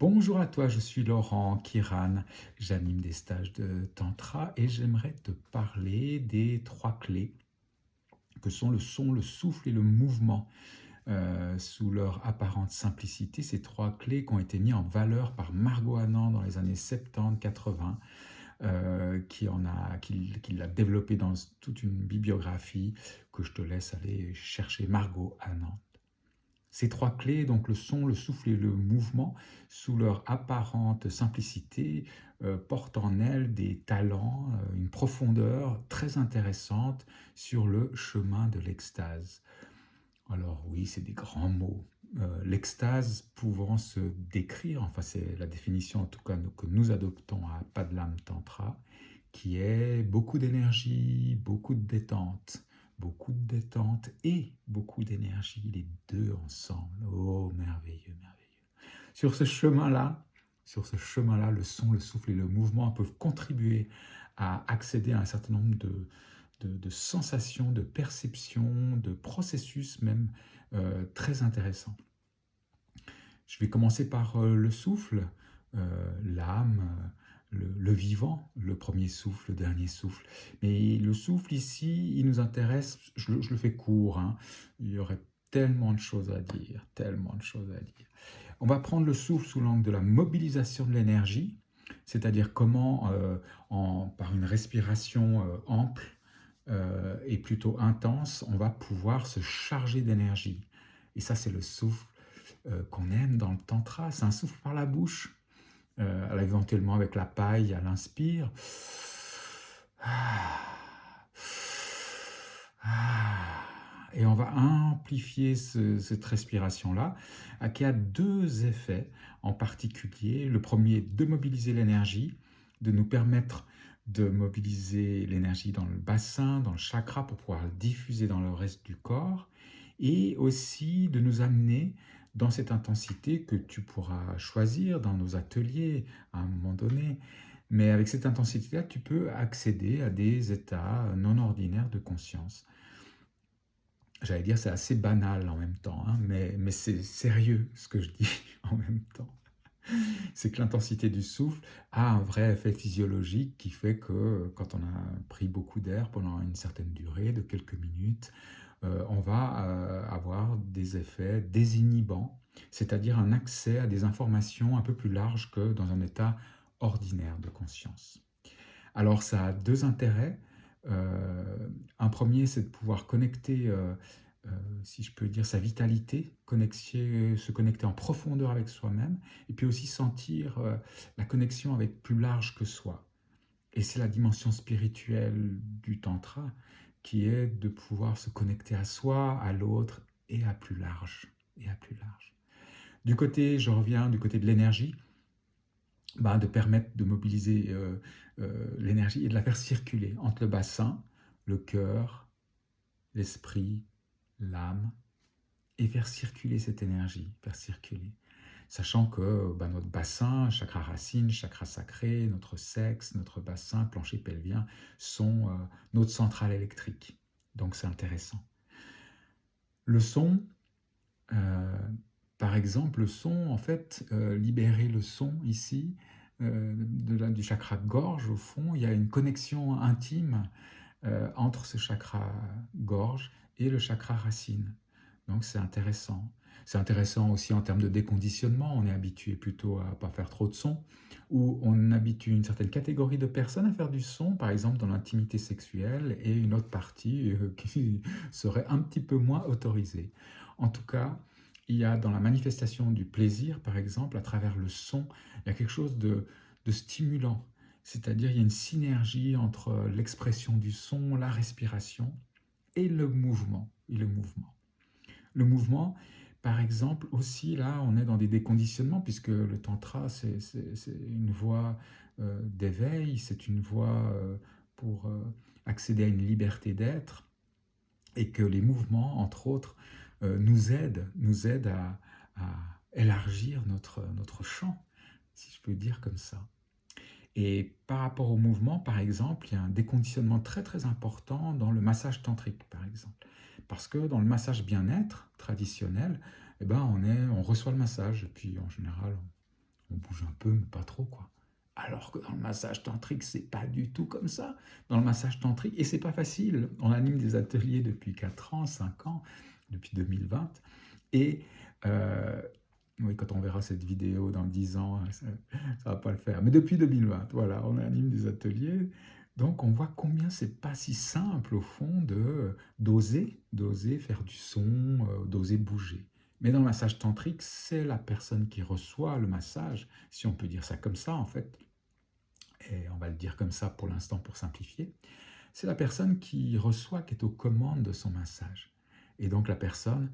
Bonjour à toi, je suis Laurent Kiran, j'anime des stages de Tantra et j'aimerais te parler des trois clés que sont le son, le souffle et le mouvement sous leur apparente simplicité. Ces trois clés qui ont été mises en valeur par Margot Anand dans les années 70-80, qui l'a développé dans toute une bibliographie que je te laisse aller chercher, Margot Anand. Ces trois clés, donc le son, le souffle et le mouvement, sous leur apparente simplicité, portent en elles des talents, une profondeur très intéressante sur le chemin de l'extase. Alors oui, c'est des grands mots. L'extase pouvant se décrire, enfin c'est la définition en tout cas que nous adoptons à Padlam Tantra, qui est beaucoup d'énergie, beaucoup de détente et beaucoup d'énergie, les deux ensemble. Oh, merveilleux, merveilleux. Sur ce chemin-là, le son, le souffle et le mouvement peuvent contribuer à accéder à un certain nombre de sensations, de perceptions, de processus même très intéressants. Je vais commencer par le souffle, l'âme, le vivant, le premier souffle, le dernier souffle. Mais le souffle ici, il nous intéresse, je le fais court, hein. Il y aurait tellement de choses à dire, tellement de choses à dire. On va prendre le souffle sous l'angle de la mobilisation de l'énergie, c'est-à-dire comment, par une respiration ample et plutôt intense, on va pouvoir se charger d'énergie. Et ça, c'est le souffle qu'on aime dans le tantra. C'est un souffle par la bouche, éventuellement avec la paille à l'inspire. Et on va amplifier cette respiration-là, qui a deux effets en particulier. Le premier, de mobiliser l'énergie, de nous permettre de mobiliser l'énergie dans le bassin, dans le chakra, pour pouvoir le diffuser dans le reste du corps, et aussi de nous amener dans cette intensité que tu pourras choisir dans nos ateliers à un moment donné. Mais avec cette intensité-là, tu peux accéder à des états non ordinaires de conscience. J'allais dire, c'est assez banal en même temps, hein, mais c'est sérieux ce que je dis en même temps. C'est que l'intensité du souffle a un vrai effet physiologique qui fait que quand on a pris beaucoup d'air pendant une certaine durée, de quelques minutes, on va avoir des effets désinhibants, c'est-à-dire un accès à des informations un peu plus larges que dans un état ordinaire de conscience. Alors ça a deux intérêts. Un premier, c'est de pouvoir connecter, si je peux dire, sa vitalité, se connecter en profondeur avec soi-même, et puis aussi sentir la connexion avec plus large que soi. Et c'est la dimension spirituelle du tantra, qui est de pouvoir se connecter à soi, à l'autre, et à plus large, et à plus large. Je reviens du côté de l'énergie, de permettre de mobiliser l'énergie et de la faire circuler entre le bassin, le cœur, l'esprit, l'âme, et faire circuler cette énergie, faire circuler. Sachant que notre bassin, chakra racine, chakra sacré, notre sexe, notre bassin, plancher pelvien, sont notre centrale électrique. Donc c'est intéressant. Le son, par exemple, le son, en fait, libérer le son ici, du chakra gorge, au fond, il y a une connexion intime entre ce chakra gorge et le chakra racine. Donc c'est intéressant. C'est intéressant aussi en termes de déconditionnement. On est habitué plutôt à ne pas faire trop de son, ou on habitue une certaine catégorie de personnes à faire du son, par exemple dans l'intimité sexuelle, et une autre partie qui serait un petit peu moins autorisée. En tout cas, il y a dans la manifestation du plaisir, par exemple, à travers le son, il y a quelque chose de stimulant. C'est-à-dire il y a une synergie entre l'expression du son, la respiration et le mouvement. Le mouvement, par exemple, aussi, là, on est dans des déconditionnements, puisque le tantra, c'est une voie d'éveil, c'est une voie pour accéder à une liberté d'être, et que les mouvements, entre autres, nous aident à élargir notre champ, si je peux dire comme ça. Et par rapport au mouvement, par exemple, il y a un déconditionnement très très important dans le massage tantrique, par exemple. Parce que dans le massage bien-être traditionnel, on reçoit le massage, et puis en général, on bouge un peu, mais pas trop, quoi. Alors que dans le massage tantrique, c'est pas du tout comme ça. Dans le massage tantrique, et c'est pas facile. On anime des ateliers depuis 4 ans, 5 ans, depuis 2020. Et euh, oui, quand on verra cette vidéo dans 10 ans, ça va pas le faire. Mais depuis 2020, voilà, on anime des ateliers. Donc on voit combien c'est pas si simple au fond de d'oser faire du son, d'oser bouger. Mais dans le massage tantrique, c'est la personne qui reçoit le massage, si on peut dire ça comme ça en fait, et on va le dire comme ça pour l'instant pour simplifier, c'est la personne qui reçoit, qui est aux commandes de son massage. Et donc la personne,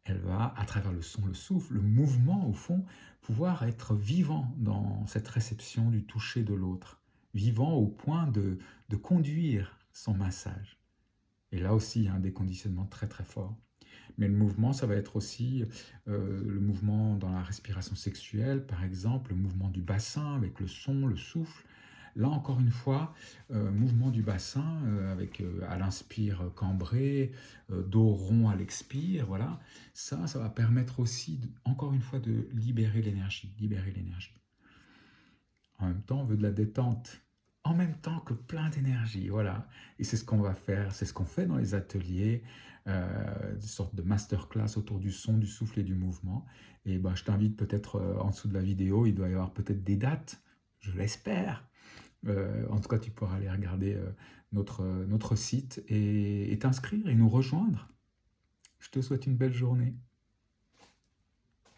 elle va, à travers le son, le souffle, le mouvement au fond, pouvoir être vivant dans cette réception du toucher de l'autre, vivant au point de conduire son massage. Et là aussi, il y a un déconditionnement très très fort. Mais le mouvement, ça va être aussi le mouvement dans la respiration sexuelle, par exemple, le mouvement du bassin avec le son, le souffle. Là, encore une fois, mouvement du bassin avec à l'inspire cambré, dos rond à l'expire, voilà. Ça va permettre aussi, encore une fois, de libérer l'énergie, libérer l'énergie. En même temps, on veut de la détente, en même temps que plein d'énergie, voilà. Et c'est ce qu'on va faire, c'est ce qu'on fait dans les ateliers, une sorte de masterclass autour du son, du souffle et du mouvement. Et ben, je t'invite peut-être en dessous de la vidéo, il doit y avoir peut-être des dates, je l'espère. En tout cas, tu pourras aller regarder notre site et t'inscrire et nous rejoindre. Je te souhaite une belle journée.